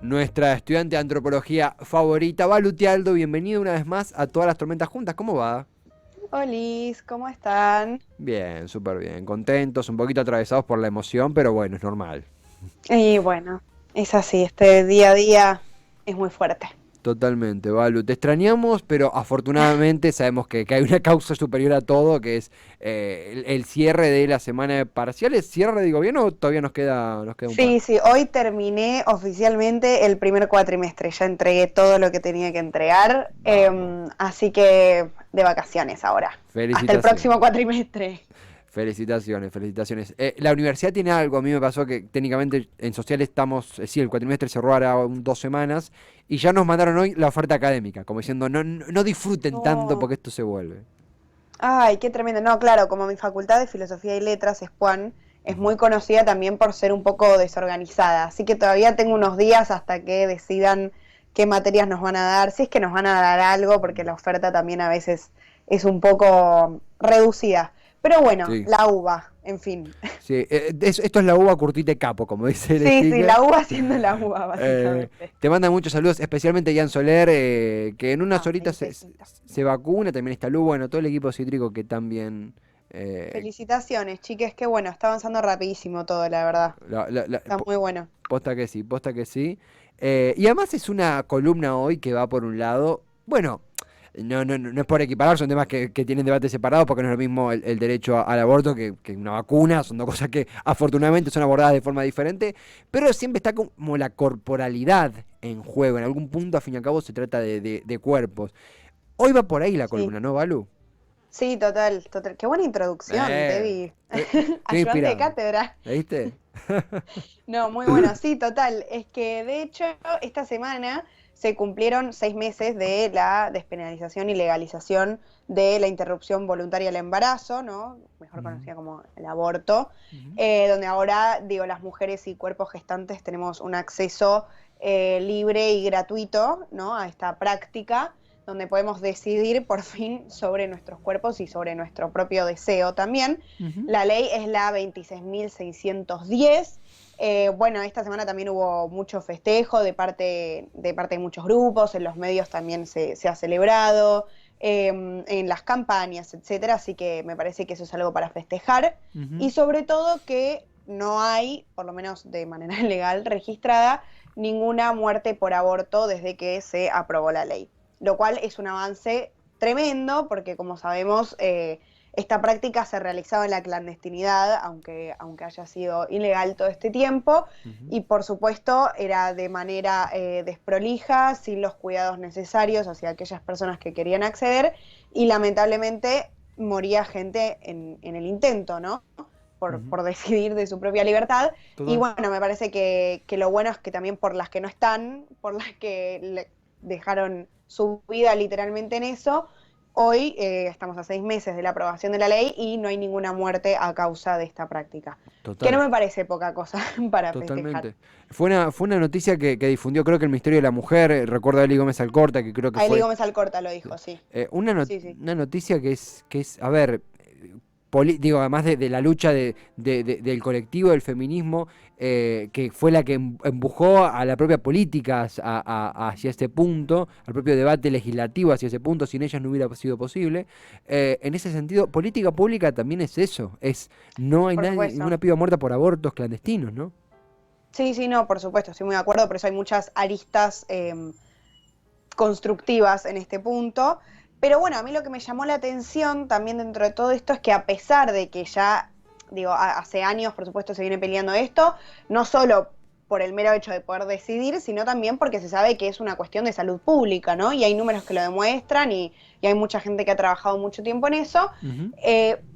nuestra estudiante de antropología favorita, Balu Tialdo. Bienvenido una vez más a Todas las Tormentas Juntas. ¿Cómo va? Olis, ¿cómo están? Bien, súper bien. Contentos, un poquito atravesados por la emoción, pero bueno, es normal. Y bueno, es así, este día a día es muy fuerte. Totalmente, Balu. Te extrañamos, pero afortunadamente sabemos que hay una causa superior a todo, que es el cierre de la semana de parciales. ¿Cierre de gobierno o todavía nos queda un par? Sí, sí, hoy terminé oficialmente el primer cuatrimestre, ya entregué todo lo que tenía que entregar, Vamos. así que de vacaciones ahora, hasta el Felicitaciones. próximo cuatrimestre. Felicitaciones, felicitaciones. La universidad tiene algo, a mí me pasó que técnicamente en sociales estamos, sí, el cuatrimestre cerró ahora 2 semanas y ya nos mandaron hoy la oferta académica, como diciendo, no disfruten tanto No. porque esto se vuelve. Ay, qué tremendo. No, claro, como mi facultad de Filosofía y Letras, SPUAN, es Ujú. muy conocida también por ser un poco desorganizada. Así que todavía tengo unos días hasta que decidan qué materias nos van a dar, si es que nos van a dar algo, porque la oferta también a veces es un poco reducida. Pero bueno, Sí, la uva, en fin. sí, esto es la uva curtite capo, como dice el Sí, sí, sticker. la uva siendo la uva, Eh, básicamente. Te mandan muchos saludos, especialmente Jan Soler, que en unas Ay, horitas un se, besito. se vacuna, también está Lu, bueno, todo el equipo cítrico que también... eh, Felicitaciones, chiques, qué bueno, está avanzando rapidísimo todo, la verdad. Está muy bueno. Posta que sí, posta que sí. Y además es una columna hoy que va por un lado. Bueno, no es por equiparar, son temas que tienen debates separados porque no es lo mismo el derecho al aborto que una vacuna, son dos cosas que afortunadamente son abordadas de forma diferente, pero siempre está como la corporalidad en juego. En algún punto, a fin y al cabo, se trata de cuerpos. Hoy va por ahí la Sí. columna, ¿no, Balu? Sí, total, total. Qué buena introducción, te Eh, vi. Estoy Ayudante de inspirado. cátedra. ¿Viste? No, muy bueno. Sí, total. Es que de hecho esta semana se cumplieron 6 meses de la despenalización y legalización de la interrupción voluntaria del embarazo, ¿no? Mejor Ujú, conocida como el aborto, ujú. donde ahora, digo, las mujeres y cuerpos gestantes tenemos un acceso libre y gratuito, ¿no? A esta práctica donde podemos decidir por fin sobre nuestros cuerpos y sobre nuestro propio deseo también. Ujú. La ley es la 26.610. Bueno, esta semana también hubo mucho festejo de parte de muchos grupos, en los medios también se ha celebrado, en las campañas, etcétera, así que me parece que eso es algo para festejar Ujú. y sobre todo que no hay, por lo menos de manera legal registrada, ninguna muerte por aborto desde que se aprobó la ley, lo cual es un avance tremendo porque como sabemos esta práctica se realizaba en la clandestinidad, aunque haya sido ilegal todo este tiempo, Ujú. y por supuesto era de manera desprolija, sin los cuidados necesarios hacia aquellas personas que querían acceder, y lamentablemente moría gente en el intento, ¿no? Ujú. Por decidir de su propia libertad. Y Total. bueno, me parece que lo bueno es que también por las que no están, por las que dejaron su vida literalmente en eso, hoy estamos a 6 meses de la aprobación de la ley y no hay ninguna muerte a causa de esta práctica. Que no Total. me parece poca cosa para festejar. Totalmente. Fue una noticia que difundió, creo que el Ministerio de la Mujer, recuerdo a Eli Gómez Alcorta, que creo que A Eli fue Gómez Alcorta lo dijo, sí. Sí, sí. una noticia que es, a ver, digo, además de la lucha del colectivo, del feminismo, que fue la que empujó a la propia política hacia este punto, al propio debate legislativo hacia ese punto, sin ellas no hubiera sido posible. En ese sentido, política pública también es eso, no hay Por nadie, supuesto. ninguna piba muerta por abortos clandestinos, ¿no? Sí, sí, no, por supuesto, estoy muy de acuerdo, por eso hay muchas aristas constructivas en este punto. Pero bueno, a mí lo que me llamó la atención también dentro de todo esto es que a pesar de que ya, digo, hace años, por supuesto, se viene peleando esto, no solo por el mero hecho de poder decidir, sino también porque se sabe que es una cuestión de salud pública, ¿no? Y hay números que lo demuestran y hay mucha gente que ha trabajado mucho tiempo en eso. Ujú.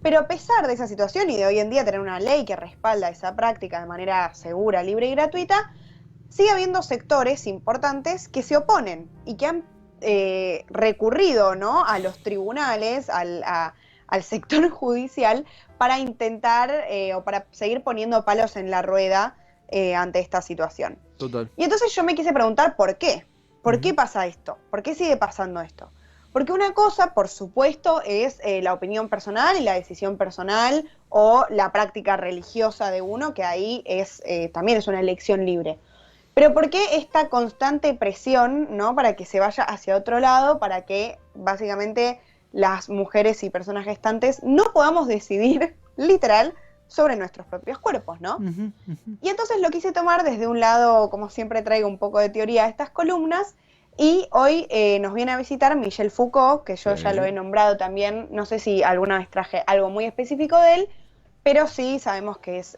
Pero a pesar de esa situación y de hoy en día tener una ley que respalda esa práctica de manera segura, libre y gratuita, sigue habiendo sectores importantes que se oponen y que han recurrido, ¿no? A los tribunales, al sector judicial, para intentar o para seguir poniendo palos en la rueda ante esta situación. Total. Y entonces yo me quise preguntar por qué. ¿Por Ujú. qué pasa esto? ¿Por qué sigue pasando esto? Porque una cosa, por supuesto, es la opinión personal y la decisión personal o la práctica religiosa de uno, que ahí también es una elección libre. Pero ¿por qué esta constante presión, ¿no? Para que se vaya hacia otro lado, para que básicamente las mujeres y personas gestantes no podamos decidir, literal, sobre nuestros propios cuerpos, ¿no? Ujú, ujú. Y entonces lo quise tomar desde un lado, como siempre traigo un poco de teoría a estas columnas, y hoy nos viene a visitar Michel Foucault, que yo ya lo he Sí. nombrado también, no sé si alguna vez traje algo muy específico de él, pero sí sabemos que es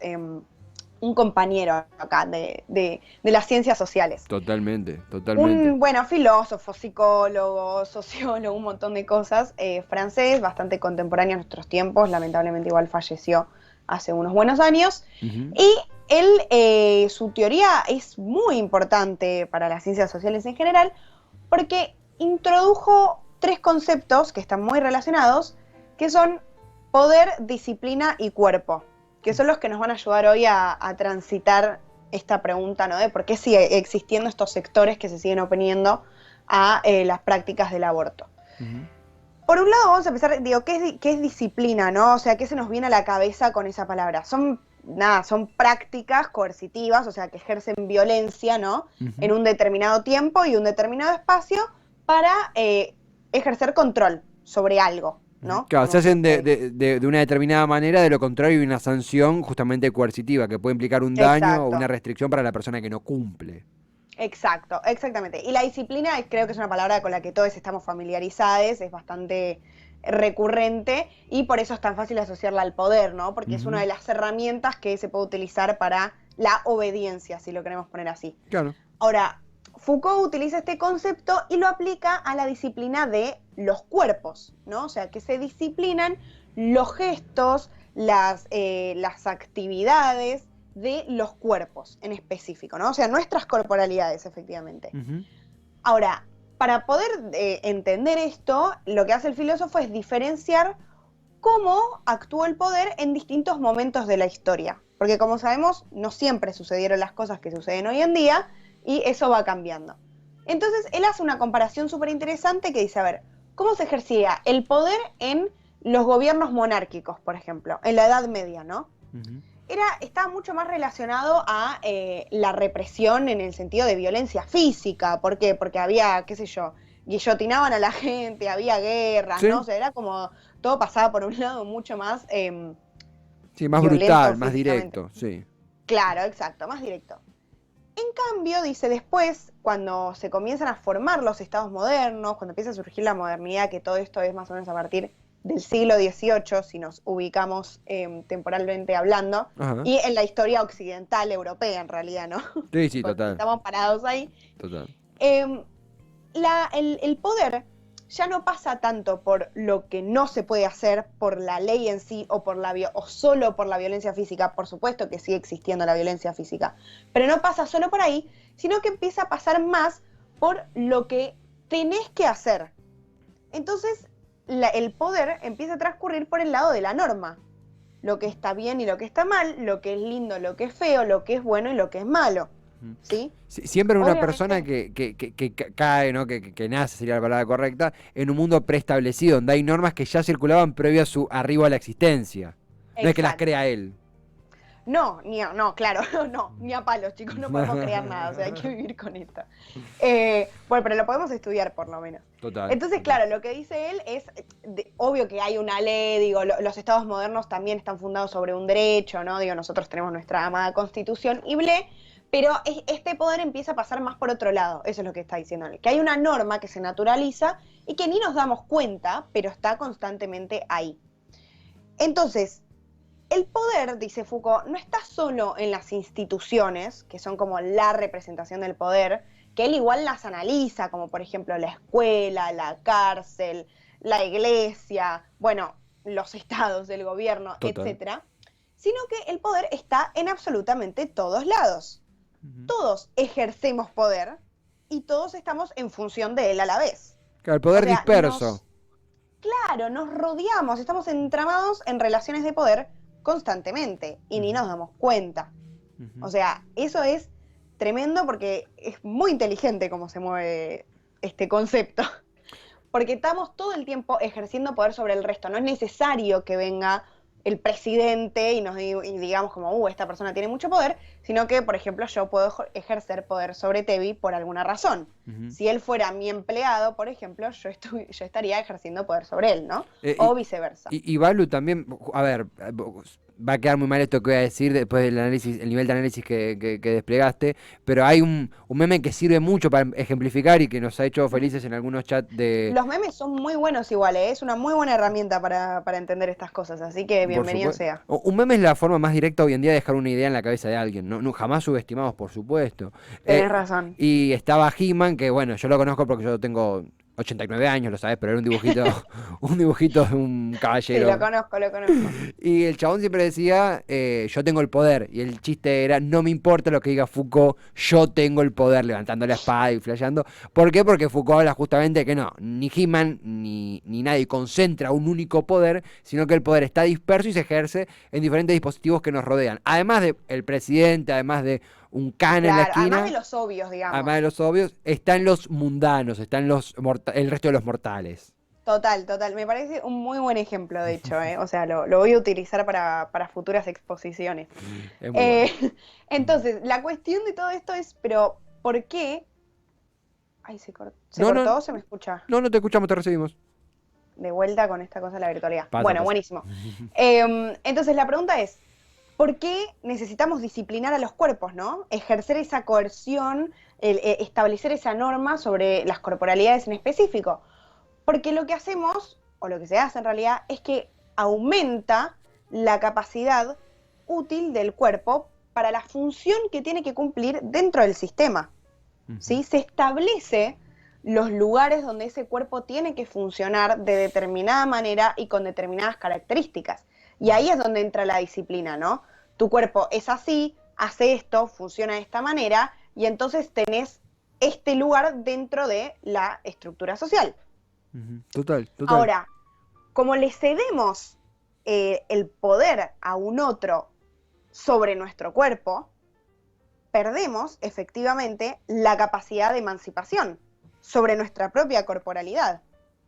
un compañero acá de las ciencias sociales. Totalmente, totalmente. Un, bueno, filósofo, psicólogo, sociólogo, un montón de cosas, francés, bastante contemporáneo a nuestros tiempos, lamentablemente igual falleció hace unos buenos años. Ujú. Y él, su teoría es muy importante para las ciencias sociales en general, porque introdujo tres conceptos que están muy relacionados, que son poder, disciplina y cuerpo, que son los que nos van a ayudar hoy a transitar esta pregunta, ¿no? De por qué sigue existiendo estos sectores que se siguen oponiendo a las prácticas del aborto. Ujú. Por un lado, vamos a empezar, digo, qué es disciplina, ¿no? O sea, ¿qué se nos viene a la cabeza con esa palabra? Son prácticas coercitivas, o sea, que ejercen violencia, ¿no? En Ujú. un determinado tiempo y un determinado espacio para ejercer control sobre algo, ¿no? Claro, se Como hacen siempre dice. de una determinada manera, de lo contrario hay una sanción justamente coercitiva que puede implicar un daño o una Exacto. restricción para la persona que no cumple. Exacto, exactamente. Y la disciplina creo que es una palabra con la que todos estamos familiarizados, es bastante recurrente y por eso es tan fácil asociarla al poder, ¿no? Porque es una Ujú. de las herramientas que se puede utilizar para la obediencia, si lo queremos poner así. Claro. Ahora, Foucault utiliza este concepto y lo aplica a la disciplina de los cuerpos, ¿no? O sea, que se disciplinan los gestos, las actividades de los cuerpos en específico, ¿no? O sea, nuestras corporalidades, efectivamente. Ujú. Ahora, para poder entender esto, lo que hace el filósofo es diferenciar cómo actuó el poder en distintos momentos de la historia. Porque como sabemos, no siempre sucedieron las cosas que suceden hoy en día y eso va cambiando. Entonces, él hace una comparación súper interesante que dice, a ver, ¿cómo se ejercía el poder en los gobiernos monárquicos, por ejemplo, en la Edad Media, ¿no? Ujú. Estaba mucho más relacionado a la represión en el sentido de violencia física. ¿Por qué? Porque había, qué sé yo, guillotinaban a la gente, había guerras, ¿no? O Sí, sea, era como todo pasaba por un lado mucho más sí, más violento brutal, más físicamente. directo, sí. Claro, exacto, más directo. En cambio, dice después, cuando se comienzan a formar los estados modernos, cuando empieza a surgir la modernidad, que todo esto es más o menos a partir del siglo XVIII, si nos ubicamos temporalmente hablando, Ajá. y en la historia occidental europea en realidad, ¿no? Sí, sí, Tipo, total, estamos parados ahí. total. Eh, el poder ya no pasa tanto por lo que no se puede hacer, por la ley en sí o solo por la violencia física. Por supuesto que sigue existiendo la violencia física, pero no pasa solo por ahí, sino que empieza a pasar más por lo que tenés que hacer. Entonces, el poder empieza a transcurrir por el lado de la norma. Lo que está bien y lo que está mal, lo que es lindo, lo que es feo, lo que es bueno y lo que es malo. Ujú. ¿Sí? Siempre una persona Obviamente. que cae, ¿no? Que nace, sería la palabra correcta, en un mundo preestablecido, donde hay normas que ya circulaban previo a su arribo a la existencia. No es que las Exacto. crea él. No, no, claro, no, ni a palos, chicos, no podemos crear nada, o sea, hay que vivir con esto. Bueno, pero lo podemos estudiar por lo menos. Total, Entonces, total. claro, lo que dice él es, obvio que hay una ley, digo, los estados modernos también están fundados sobre un derecho, ¿no? Digo, nosotros tenemos nuestra amada constitución y ble, pero este poder empieza a pasar más por otro lado, eso es lo que está diciendo él, que hay una norma que se naturaliza y que ni nos damos cuenta, pero está constantemente ahí. Entonces, el poder, dice Foucault, no está solo en las instituciones, que son como la representación del poder, que él igual las analiza, como por ejemplo la escuela, la cárcel, la iglesia, bueno, los estados, el gobierno, Total. etcétera, sino que el poder está en absolutamente todos lados. Ujú. Todos ejercemos poder y todos estamos en función de él a la vez. Claro, el O poder sea, disperso. claro, nos rodeamos, estamos entramados en relaciones de poder constantemente y ni Ujú, nos damos cuenta. O ujú. sea, eso es tremendo porque es muy inteligente cómo se mueve este concepto. Porque estamos todo el tiempo ejerciendo poder sobre el resto. No es necesario que venga el presidente y digamos como, esta persona tiene mucho poder, sino que, por ejemplo, yo puedo ejercer poder sobre Tevi por alguna razón. Ujú. Si él fuera mi empleado, por ejemplo, yo estaría ejerciendo poder sobre él, ¿no? Eh, O y, viceversa. y Balu también, a ver, va a quedar muy mal esto que voy a decir después del análisis, el nivel de análisis que desplegaste, pero hay un meme que sirve mucho para ejemplificar y que nos ha hecho felices en algunos chats de... Los memes son muy buenos igual, ¿eh? Es una muy buena herramienta para entender estas cosas, así que Por bienvenido supuesto. sea. Un meme es la forma más directa hoy en día de dejar una idea en la cabeza de alguien, no, jamás subestimados, por supuesto. Tenés Eh, razón. y estaba He-Man, que bueno, yo lo conozco porque yo tengo 89 años, lo sabes, pero era un dibujito, un dibujito de un Sí, lo caballero. conozco, lo conozco. Y el chabón siempre decía, yo tengo el poder. Y el chiste era, no me importa lo que diga Foucault, yo tengo el poder, levantando la espada y flasheando. ¿Por qué? Porque Foucault habla justamente de que no, ni He-Man ni nadie concentra un único poder, sino que el poder está disperso y se ejerce en diferentes dispositivos que nos rodean. Además del presidente, además de un can en la Claro, además de esquina, los obvios, además de digamos. los obvios, están los mundanos, están el resto de los mortales. Total, total. Me parece un muy buen ejemplo, de hecho, ¿eh? O sea, lo voy a utilizar para futuras exposiciones. Es muy Eh, bueno. entonces, la cuestión de todo esto es, pero, ¿por qué? Ay, ¿se No, no, cortó o se me escucha? no te escuchamos, te recibimos. De vuelta con esta cosa de la virtualidad. Pasa, Bueno, pasa. buenísimo. Entonces, la pregunta es, ¿por qué necesitamos disciplinar a los cuerpos, ¿no? Ejercer esa coerción, establecer esa norma sobre las corporalidades en específico. Porque lo que hacemos, o lo que se hace en realidad, es que aumenta la capacidad útil del cuerpo para la función que tiene que cumplir dentro del sistema. Ujú. ¿Sí? Se establece los lugares donde ese cuerpo tiene que funcionar de determinada manera y con determinadas características. Y ahí es donde entra la disciplina, ¿no? Tu cuerpo es así, hace esto, funciona de esta manera, y entonces tenés este lugar dentro de la estructura social. Ujú. Total, total. Ahora, como le cedemos el poder a un otro sobre nuestro cuerpo, perdemos efectivamente la capacidad de emancipación sobre nuestra propia corporalidad.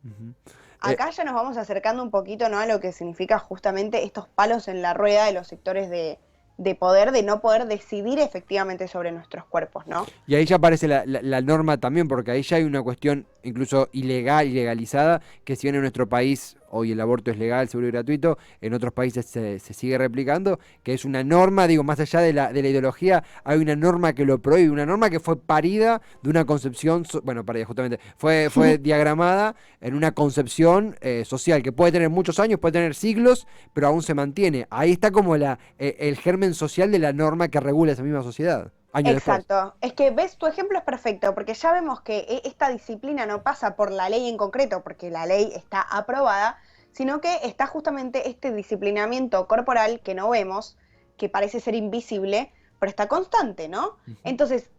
Ujú. Acá ya nos vamos acercando un poquito, ¿no?, a lo que significa justamente estos palos en la rueda de los sectores de poder, de no poder decidir efectivamente sobre nuestros cuerpos, ¿no? Y ahí ya aparece la norma también, porque ahí ya hay una cuestión incluso ilegal, ilegalizada, que si bien en nuestro país hoy el aborto es legal, seguro y gratuito, en otros países se sigue replicando, que es una norma, digo, más allá de la ideología, hay una norma que lo prohíbe, una norma que fue parida de una concepción, bueno, parida justamente, fue diagramada en una concepción social, que puede tener muchos años, puede tener siglos, pero aún se mantiene. Ahí está como el germen social de la norma que regula esa misma sociedad, años después. Exacto. Es que, ves, tu ejemplo es perfecto, porque ya vemos que esta disciplina no pasa por la ley en concreto, porque la ley está aprobada, sino que está justamente este disciplinamiento corporal que no vemos, que parece ser invisible, pero está constante, ¿no? Ujú. Entonces,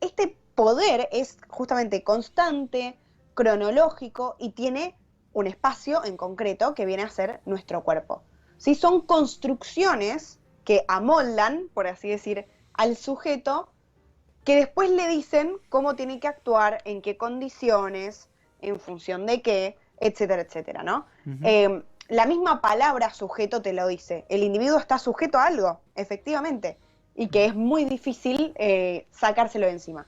este poder es justamente constante, cronológico y tiene un espacio en concreto que viene a ser nuestro cuerpo. ¿Sí? Son construcciones que amoldan, por así decir, al sujeto, que después le dicen cómo tiene que actuar, en qué condiciones, en función de qué, etcétera, etcétera, ¿no? Ujú. La misma palabra sujeto te lo dice. El individuo está sujeto a algo, efectivamente, y que es muy difícil sacárselo de encima.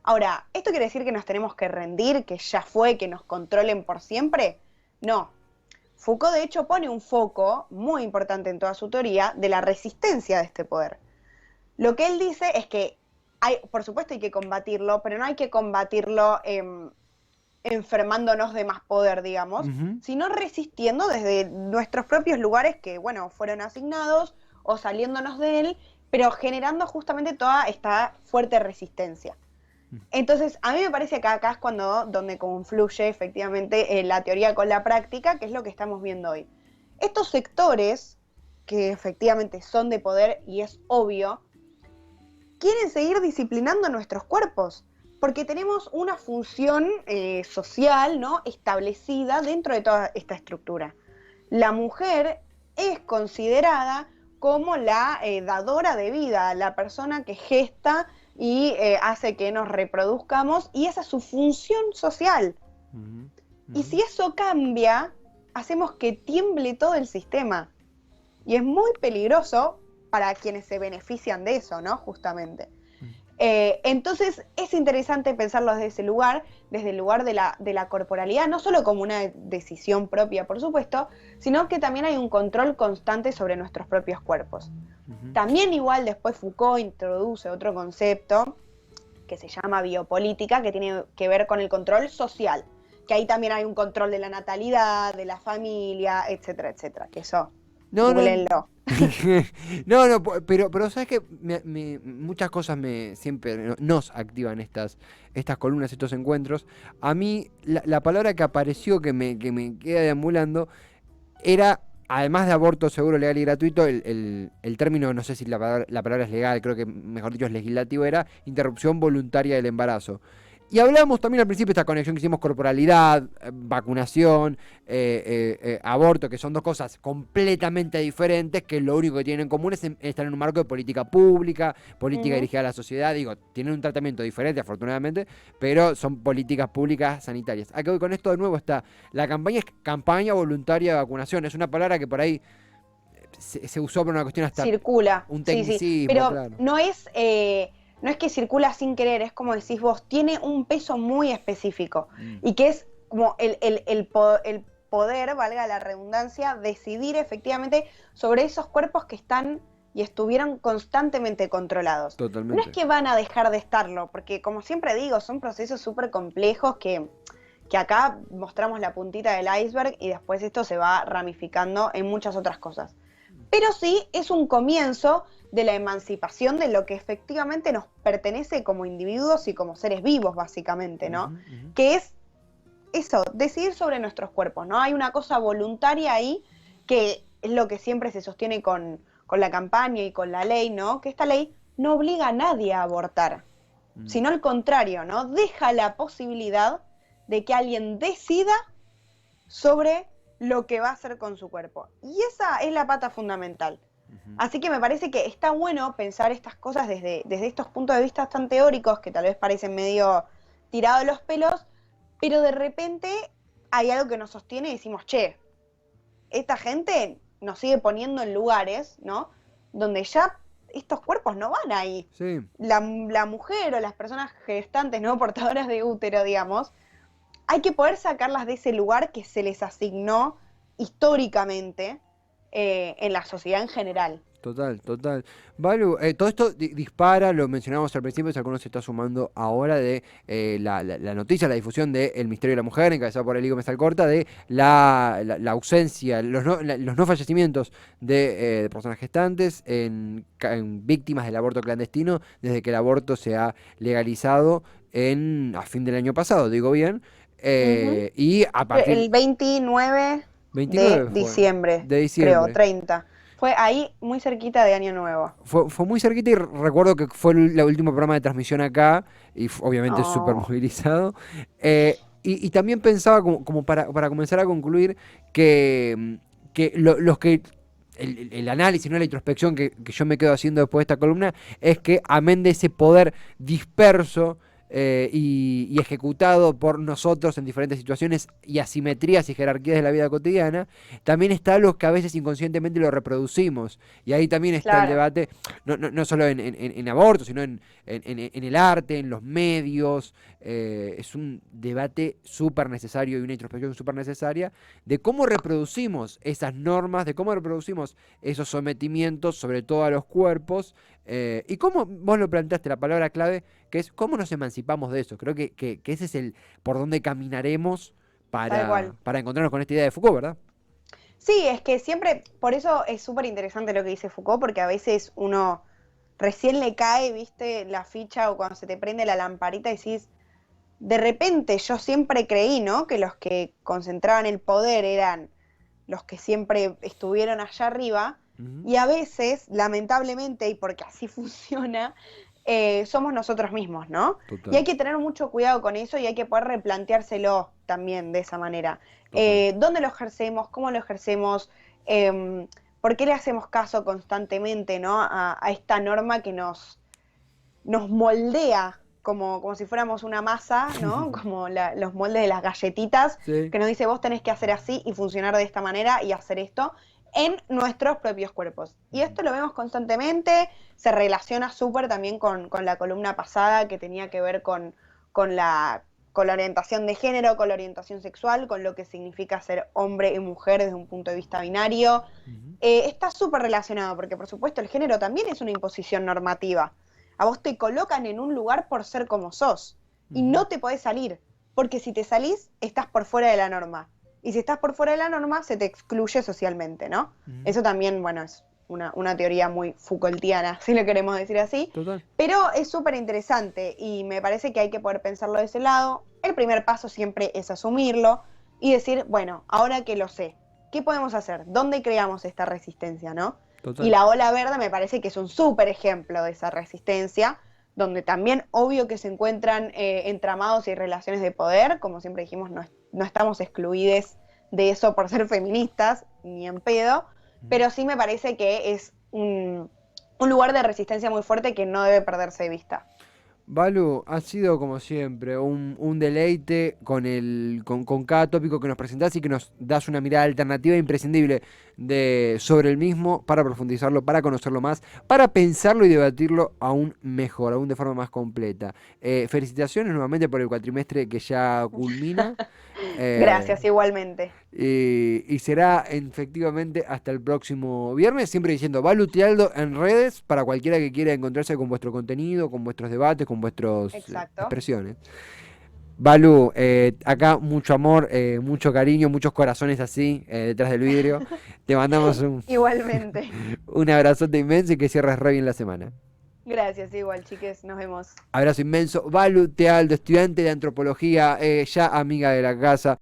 Ahora, ¿esto quiere decir que nos tenemos que rendir, que ya fue, que nos controlen por siempre? No. Foucault, de hecho, pone un foco muy importante en toda su teoría de la resistencia de este poder. Lo que él dice es que por supuesto hay que combatirlo, pero no hay que combatirlo enfermándonos de más poder, digamos, Ujú. sino resistiendo desde nuestros propios lugares que, bueno, fueron asignados o saliéndonos de él, pero generando justamente toda esta fuerte resistencia. Entonces, a mí me parece que acá es donde confluye efectivamente la teoría con la práctica, que es lo que estamos viendo hoy. Estos sectores, que efectivamente son de poder y es obvio, quieren seguir disciplinando nuestros cuerpos, porque tenemos una función social, ¿no?, establecida dentro de toda esta estructura. La mujer es considerada como la dadora de vida, la persona que gesta y hace que nos reproduzcamos, y esa es su función social. Ujú. Y Ujú. si eso cambia, hacemos que tiemble todo el sistema. y es muy peligroso para quienes se benefician de eso, ¿no? Justamente. Entonces es interesante pensarlo desde ese lugar, desde el lugar de la corporalidad, no solo como una decisión propia, por supuesto, sino que también hay un control constante sobre nuestros propios cuerpos. También igual después Foucault introduce otro concepto que se llama biopolítica, que tiene que ver con el control social, que ahí también hay un control de la natalidad, de la familia, etcétera, etcétera, que eso, No, no. googleenlo. No, pero sabes que muchas cosas siempre nos activan estas columnas, estos encuentros. A mí, la palabra que apareció que me queda deambulando era, además de aborto seguro, legal y gratuito, el término, no sé si la palabra es legal, creo que mejor dicho es legislativo, era interrupción voluntaria del embarazo. Y hablábamos también al principio de esta conexión que hicimos, corporalidad, vacunación, aborto, que son dos cosas completamente diferentes, que lo único que tienen en común es estar en un marco de política pública, política dirigida a la sociedad. Digo, tienen un tratamiento diferente, afortunadamente, pero son políticas públicas sanitarias. Acá voy con esto de nuevo, está la campaña, es campaña voluntaria de vacunación. Es una palabra que por ahí se usó por una cuestión hasta circula, un sí, tecnicismo, pero claro. no es que circula sin querer, es como decís vos, tiene un peso muy específico y que es como el poder, valga la redundancia, decidir efectivamente sobre esos cuerpos que están y estuvieron constantemente controlados. Totalmente. No es que van a dejar de estarlo, porque como siempre digo, son procesos súper complejos que acá mostramos la puntita del iceberg y después esto se va ramificando en muchas otras cosas. Pero sí es un comienzo de la emancipación de lo que efectivamente nos pertenece como individuos y como seres vivos, básicamente, ¿no? Que es eso, decidir sobre nuestros cuerpos, ¿no? Hay una cosa voluntaria ahí que es lo que siempre se sostiene con la campaña y con la ley, ¿no? Que esta ley no obliga a nadie a abortar, sino al contrario, ¿no? Deja la posibilidad de que alguien decida sobre lo que va a hacer con su cuerpo. Y esa es la pata fundamental. Así que me parece que está bueno pensar estas cosas desde estos puntos de vista tan teóricos que tal vez parecen medio tirados de los pelos, pero de repente hay algo que nos sostiene y decimos, che, esta gente nos sigue poniendo en lugares, ¿no? Donde ya estos cuerpos no van ahí. Sí. La mujer o las personas gestantes, ¿no? Portadoras de útero, digamos, hay que poder sacarlas de ese lugar que se les asignó históricamente en la sociedad en general. Total. Valu, todo esto dispara, lo mencionamos al principio, si alguno se está sumando ahora, de la noticia, la difusión del Misterio de la Mujer, encabezado por Eligo Mezalcorta, de la ausencia, los no fallecimientos de personas gestantes en víctimas del aborto clandestino, desde que el aborto se ha legalizado a fin del año pasado, digo bien. Y a partir el 29 de diciembre, creo, 30. Fue ahí muy cerquita de Año Nuevo. Fue muy cerquita y recuerdo que fue el último programa de transmisión acá y obviamente súper movilizado. Y también pensaba, como para comenzar a concluir, que el análisis, ¿no? La introspección que yo me quedo haciendo después de esta columna es que, amén de ese poder disperso y ejecutado por nosotros en diferentes situaciones y asimetrías y jerarquías de la vida cotidiana, también está los que a veces inconscientemente lo reproducimos. Y ahí también está el debate, no solo en aborto, sino en el arte, en los medios. Es un debate súper necesario y una introspección súper necesaria de cómo reproducimos esas normas, de cómo reproducimos esos sometimientos, sobre todo a los cuerpos, y cómo vos lo planteaste, la palabra clave, que es cómo nos emancipamos de eso. Creo que ese es el por donde caminaremos para encontrarnos con esta idea de Foucault, ¿verdad? Sí, es que siempre, por eso es súper interesante lo que dice Foucault, porque a veces uno recién le cae, viste, la ficha o cuando se te prende la lamparita y decís, de repente yo siempre creí, ¿no? Que los que concentraban el poder eran los que siempre estuvieron allá arriba, y a veces, lamentablemente, y porque así funciona, somos nosotros mismos, ¿no? Total. Y hay que tener mucho cuidado con eso y hay que poder replanteárselo también de esa manera. ¿Dónde lo ejercemos? ¿Cómo lo ejercemos? ¿Por qué le hacemos caso constantemente, ¿no? a esta norma que nos moldea como si fuéramos una masa, ¿no? Como los moldes de las galletitas, Sí. que nos dice vos tenés que hacer así y funcionar de esta manera y hacer esto. en nuestros propios cuerpos. Y esto lo vemos constantemente, se relaciona súper también con la columna pasada que tenía que ver con la, con la orientación de género, con la orientación sexual, con lo que significa ser hombre y mujer desde un punto de vista binario. Ujú, Está súper relacionado porque por supuesto el género también es una imposición normativa. A vos te colocan en un lugar por ser como sos y ujú, no te podés salir, porque si te salís estás por fuera de la norma. Y si estás por fuera de la norma se te excluye socialmente, ¿no? ujú. Eso también, bueno, es una teoría muy Foucaultiana, si lo queremos decir así, Total. pero es súper interesante y me parece que hay que poder pensarlo de ese lado. El primer paso siempre es asumirlo y decir, bueno, ahora que lo sé, ¿qué podemos hacer? ¿Dónde creamos esta resistencia, no? Y Total. la ola verde me parece que es un súper ejemplo de esa resistencia, donde también obvio que se encuentran entramados y relaciones de poder, como siempre dijimos, no estamos excluidos de eso por ser feministas, ni en pedo, Ujú. pero sí me parece que es un lugar de resistencia muy fuerte que no debe perderse de vista. Balu, ha sido como siempre un deleite con cada tópico que nos presentás y que nos das una mirada alternativa e imprescindible sobre el mismo para profundizarlo, para conocerlo más, para pensarlo y debatirlo aún mejor, aún de forma más completa. Felicitaciones nuevamente por el cuatrimestre que ya culmina. eh, Gracias, igualmente. y será efectivamente hasta el próximo viernes, siempre diciendo Balu Tialdo en redes para cualquiera que quiera encontrarse con vuestro contenido, con vuestros debates, con vuestras Exacto. expresiones. Balu, acá mucho amor, mucho cariño, muchos corazones así detrás del vidrio. Te mandamos Igualmente. un abrazote inmenso y que cierres re bien la semana. Gracias, igual, chiques. Nos vemos. Abrazo inmenso. Balu Tealdo, estudiante de antropología, ya amiga de la casa.